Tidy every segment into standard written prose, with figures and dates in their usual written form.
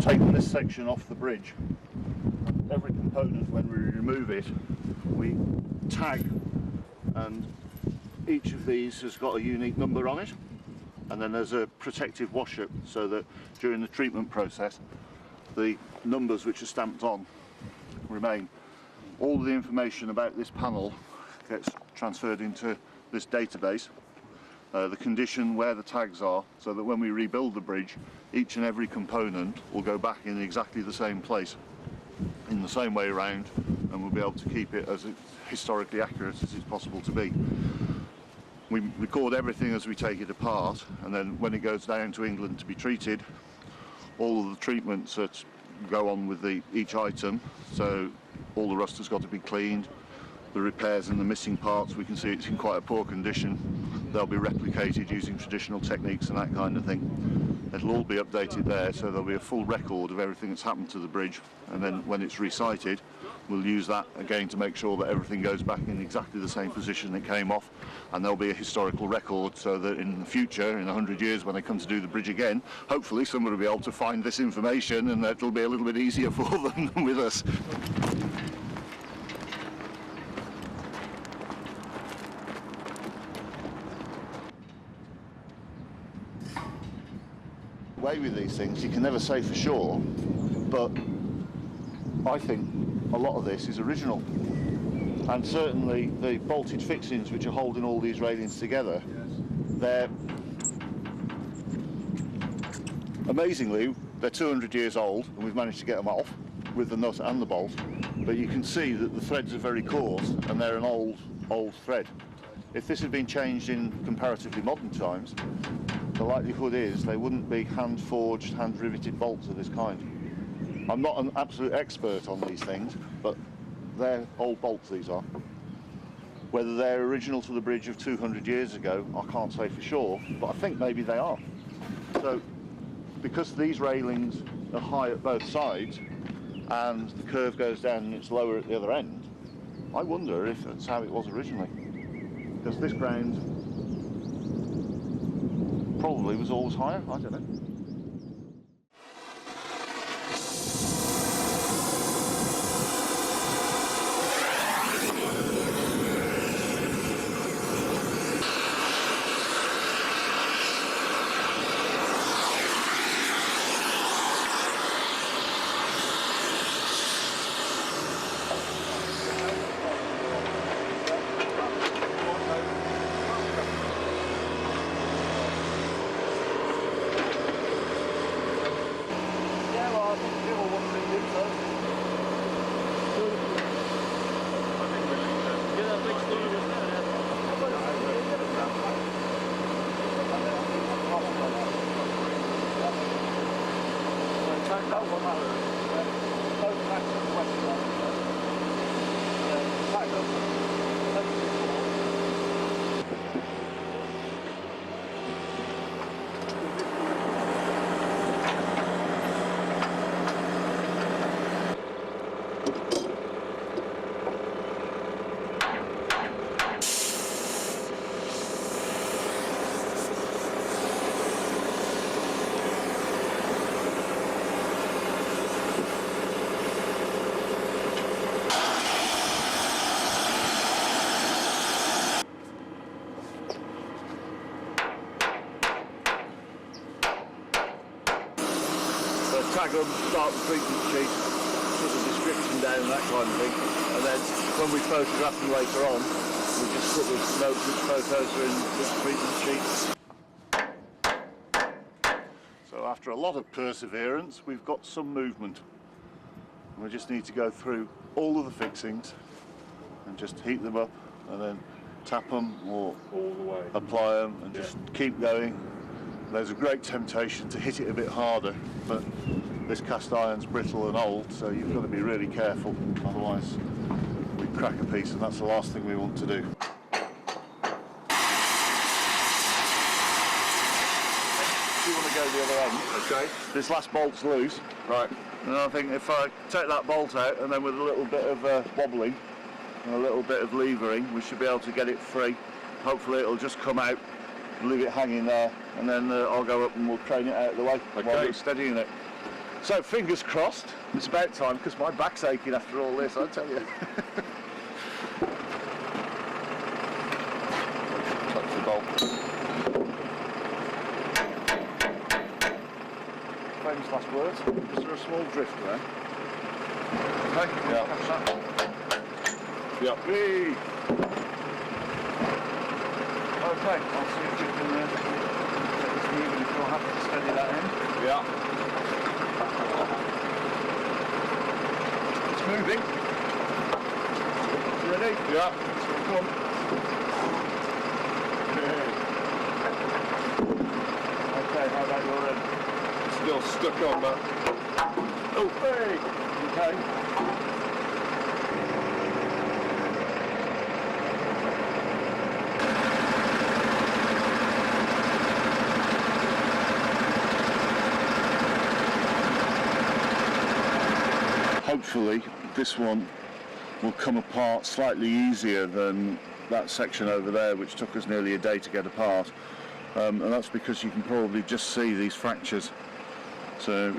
taken this section off the bridge. Every component, when we remove it, we tag, and each of these has got a unique number on it, and then there's a protective washer so that during the treatment process the numbers which are stamped on remain. All of the information about this panel gets transferred into this database, the condition, where the tags are, so that when we rebuild the bridge, each and every component will go back in exactly the same place, in the same way around, and we'll be able to keep it as historically accurate as it's possible to be. We record everything as we take it apart, and then when it goes down to England to be treated, all of the treatments that go on with each item, so all the rust has got to be cleaned, the repairs and the missing parts, we can see it's in quite a poor condition. They'll be replicated using traditional techniques and that kind of thing. It'll all be updated there, so there'll be a full record of everything that's happened to the bridge, and then when it's recited, we'll use that again to make sure that everything goes back in exactly the same position it came off, and there'll be a historical record so that in the future, in 100 years, when they come to do the bridge again, hopefully somebody will be able to find this information, and it'll be a little bit easier for them than with us. Way with these things, you can never say for sure, but I think a lot of this is original, and certainly the bolted fixings which are holding all these railings together, they're amazingly, they're 200 years old, and we've managed to get them off with the nut and the bolt, but you can see that the threads are very coarse and they're an old thread. If this had been changed in comparatively modern times, the likelihood is they wouldn't be hand-forged, hand-riveted bolts of this kind. I'm not an absolute expert on these things, but they're old bolts, these are. Whether they're original to the bridge of 200 years ago, I can't say for sure, but I think maybe they are. So, because these railings are high at both sides, and the curve goes down and it's lower at the other end, I wonder if that's how it was originally. Because this ground probably was always higher, I don't know. Tag them, start the treatment sheet, put the description down and that kind of thing, and then when we photograph them later on, we just put the notes which photos are in this treatment sheet. So after a lot of perseverance, we've got some movement. We just need to go through all of the fixings and just heat them up and then tap them or apply them and just keep going. There's a great temptation to hit it a bit harder, but this cast iron's brittle and old, so you've got to be really careful, otherwise we crack a piece, and that's the last thing we want to do. Do you want to go the other end? Okay. This last bolt's loose. Right. And I think if I take that bolt out, and then with a little bit of wobbling and a little bit of levering, we should be able to get it free. Hopefully it'll just come out, leave it hanging there, and then I'll go up and we'll crane it out of the way while we're steadying it. So fingers crossed, it's about time because my back's aching after all this, I tell you. Touch the bolt. Famous last words. Is there a small drift there? Okay, yeah. Catch that. Yep. Whee! Okay, I'll see if we can get this moving if you're happy to steady that in. Yeah. It's moving. Ready? Yeah. It's going to come. Okay, how about your end? Still stuck on that. Oh, hey! Okay. Hopefully this one will come apart slightly easier than that section over there, which took us nearly a day to get apart, and that's because you can probably just see these fractures. So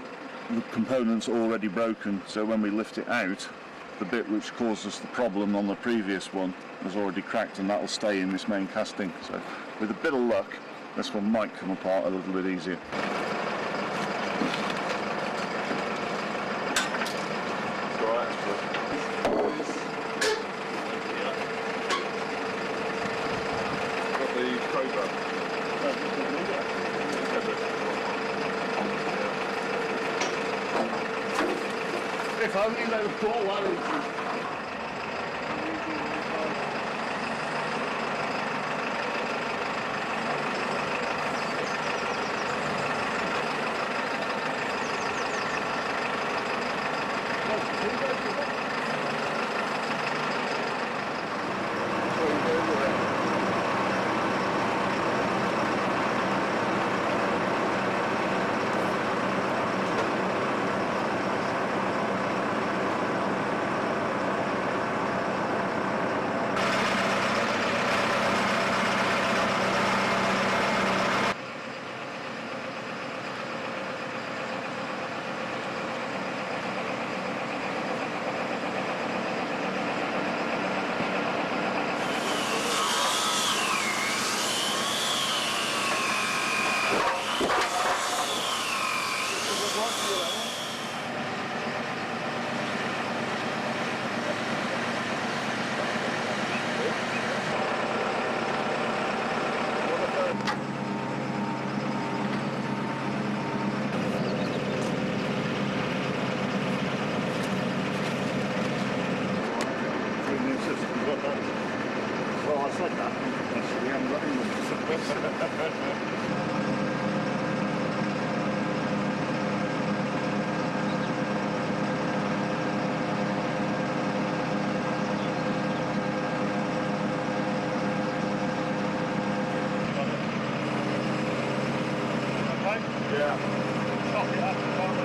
the component's already broken, so when we lift it out, the bit which caused us the problem on the previous one has already cracked, and that will stay in this main casting. So with a bit of luck, this one might come apart a little bit easier. If only they would call that easy. Well, I said that. We haven't got any. Yeah. Chop it up, can't we?